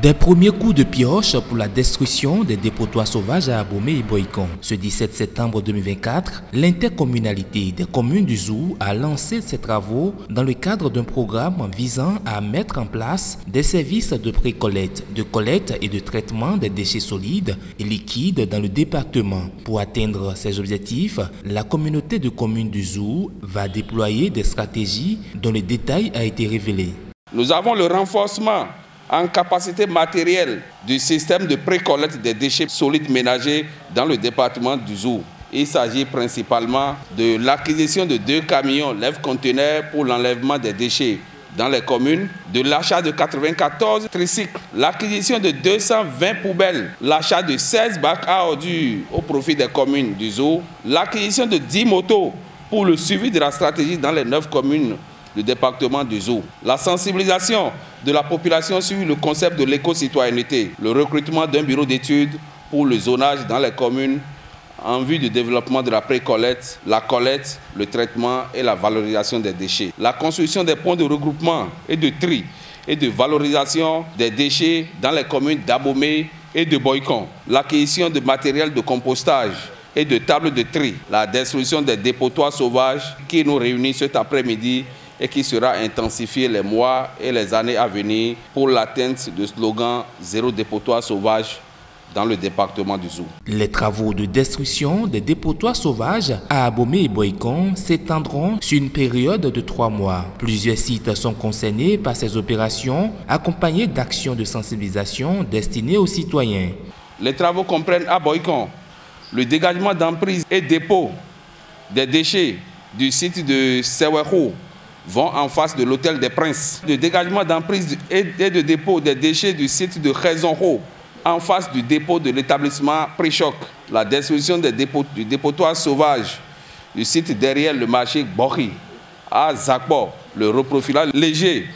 Des premiers coups de pioche pour la destruction des dépotoirs sauvages à Abomey et Boycon. Ce 17 septembre 2024, l'intercommunalité des communes du Zou a lancé ses travaux dans le cadre d'un programme visant à mettre en place des services de pré-collecte, de collecte et de traitement des déchets solides et liquides dans le département. Pour atteindre ces objectifs, la communauté de communes du Zou va déployer des stratégies dont le détail a été révélé. Nous avons le renforcement en capacité matérielle du système de pré-collecte des déchets solides ménagers dans le département du Zou. Il s'agit principalement de l'acquisition de 2 camions lève-conteneurs pour l'enlèvement des déchets dans les communes, de l'achat de 94 tricycles, l'acquisition de 220 poubelles, l'achat de 16 bacs à ordures au profit des communes du Zou, l'acquisition de 10 motos pour le suivi de la stratégie dans les 9 communes du département du Zou, la sensibilisation de la population sur le concept de l'éco-citoyenneté, le recrutement d'un bureau d'études pour le zonage dans les communes en vue du développement de la pré-collecte, la collecte, le traitement et la valorisation des déchets, la construction des points de regroupement et de tri et de valorisation des déchets dans les communes d'Abomey et de Boycon, l'acquisition de matériel de compostage et de tables de tri, la destruction des dépotoirs sauvages qui nous réunissent cet après-midi et qui sera intensifié les mois et les années à venir pour l'atteinte du slogan « Zéro dépotoir sauvage » dans le département du Zou. Les travaux de destruction des dépotoirs sauvages à Abomey et Boycon s'étendront sur une période de 3 mois. Plusieurs sites sont concernés par ces opérations, accompagnées d'actions de sensibilisation destinées aux citoyens. Les travaux comprennent à Boycon le dégagement d'emprises et dépôts des déchets du site de Sewero vont en face de l'hôtel des Princes. Le dégagement d'emprises et de dépôt des déchets du site de Rezonro en face du dépôt de l'établissement Préchoc. La destruction du dépotoir sauvage du site derrière le marché Bori à Zakbo. Le reprofilage léger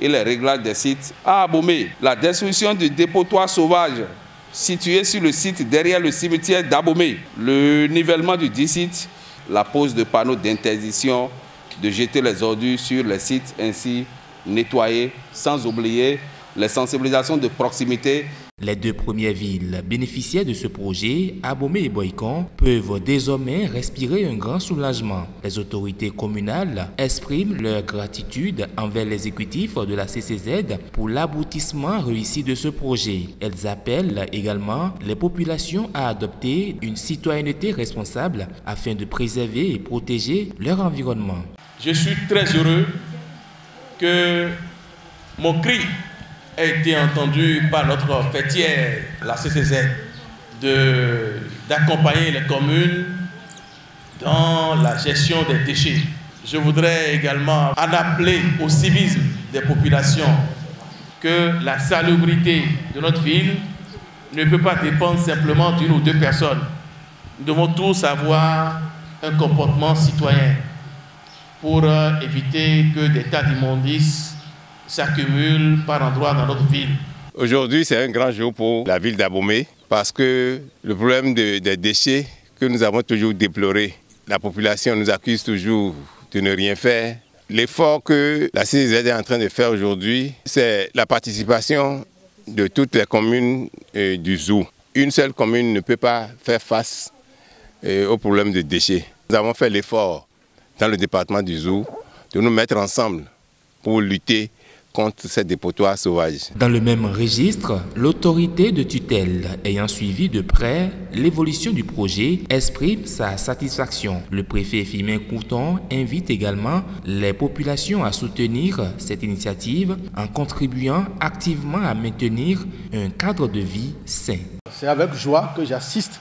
et les réglages des sites à Abomey. La destruction du dépotoir sauvage situé sur le site derrière le cimetière d'Abomey. Le nivellement du dit site, la pose de panneaux d'interdiction de jeter les ordures sur les sites ainsi nettoyés, sans oublier les sensibilisations de proximité. Les 2 premières villes bénéficiaires de ce projet, Abomey et Boycon, peuvent désormais respirer un grand soulagement. Les autorités communales expriment leur gratitude envers l'exécutif de la CCZ pour l'aboutissement réussi de ce projet. Elles appellent également les populations à adopter une citoyenneté responsable afin de préserver et protéger leur environnement. Je suis très heureux que mon cri ait été entendu par notre fêtière, la CCZ, d'accompagner les communes dans la gestion des déchets. Je voudrais également en appeler au civisme des populations que la salubrité de notre ville ne peut pas dépendre simplement d'1 ou 2 personnes. Nous devons tous avoir un comportement citoyen pour éviter que des tas d'immondices s'accumulent par endroits dans notre ville. Aujourd'hui, c'est un grand jour pour la ville d'Abomey parce que le problème des déchets que nous avons toujours déploré, la population nous accuse toujours de ne rien faire. L'effort que la CCZ est en train de faire aujourd'hui, c'est la participation de toutes les communes du Zou. Une seule commune ne peut pas faire face au problème des déchets. Nous avons fait l'effort dans le département du Zou de nous mettre ensemble pour lutter contre ces dépotoirs sauvages. Dans le même registre, l'autorité de tutelle ayant suivi de près l'évolution du projet exprime sa satisfaction. Le préfet Firmin Couton invite également les populations à soutenir cette initiative en contribuant activement à maintenir un cadre de vie sain. C'est avec joie que j'assiste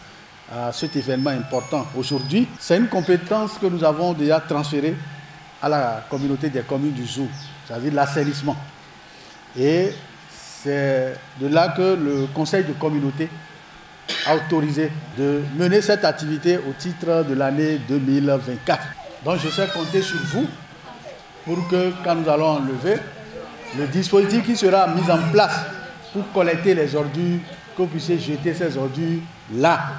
à cet événement important aujourd'hui. C'est une compétence que nous avons déjà transférée à la communauté des communes du Zou, c'est-à-dire l'assainissement. Et c'est de là que le conseil de communauté a autorisé de mener cette activité au titre de l'année 2024. Donc je sais compter sur vous pour que quand nous allons enlever, le dispositif qui sera mis en place pour collecter les ordures, que vous puissiez jeter ces ordures là.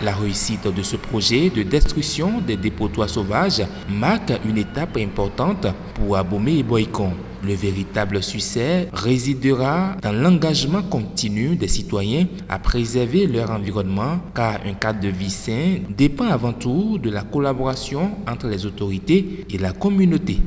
La réussite de ce projet de destruction des dépotoirs sauvages marque une étape importante pour Abomey et Boycon. Le véritable succès résidera dans l'engagement continu des citoyens à préserver leur environnement, car un cadre de vie sain dépend avant tout de la collaboration entre les autorités et la communauté.